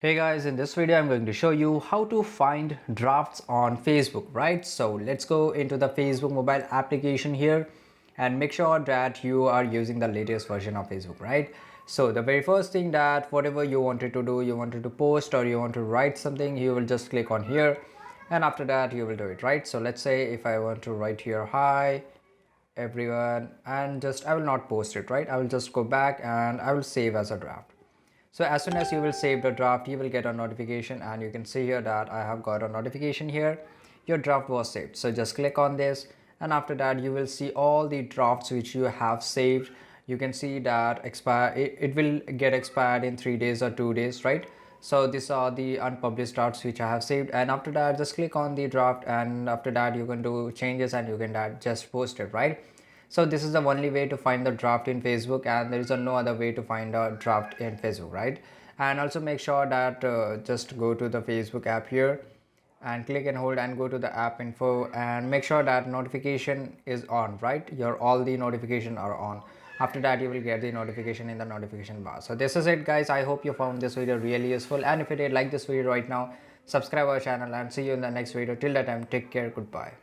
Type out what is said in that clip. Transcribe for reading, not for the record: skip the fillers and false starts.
Hey guys, in this video I'm going to show you how to find drafts on Facebook, right? So let's go into the Facebook mobile application here and make sure that you are using the latest version of Facebook, right? So the very first thing that whatever you wanted to do, you wanted to post or you want to write something, you will just click on here and after that you will do it, right? So let's say if I want to write here, hi everyone, and just I will not post it, right? I will just go back and I will save as a draft. So as soon as you will save the draft, you will get a notification and you can see here that I have got a notification here. Your draft was saved. So just click on this and after that you will see all the drafts which you have saved. You can see that it will get expired in 3 days or 2 days, right? So these are the unpublished drafts which I have saved, and after that just click on the draft and after that you can do changes and you can just post it, right? So this is the only way to find the draft in Facebook, and there is no other way to find a draft in Facebook, right? And also make sure that just go to the Facebook app here and click and hold and go to the app info and make sure that notification is on, right? Your all the notification are on. After that you will get the notification in the notification bar. So this is it guys, I hope you found this video really useful, and if you did like this video right now, subscribe our channel and see you in the next video. Till that time, take care, goodbye.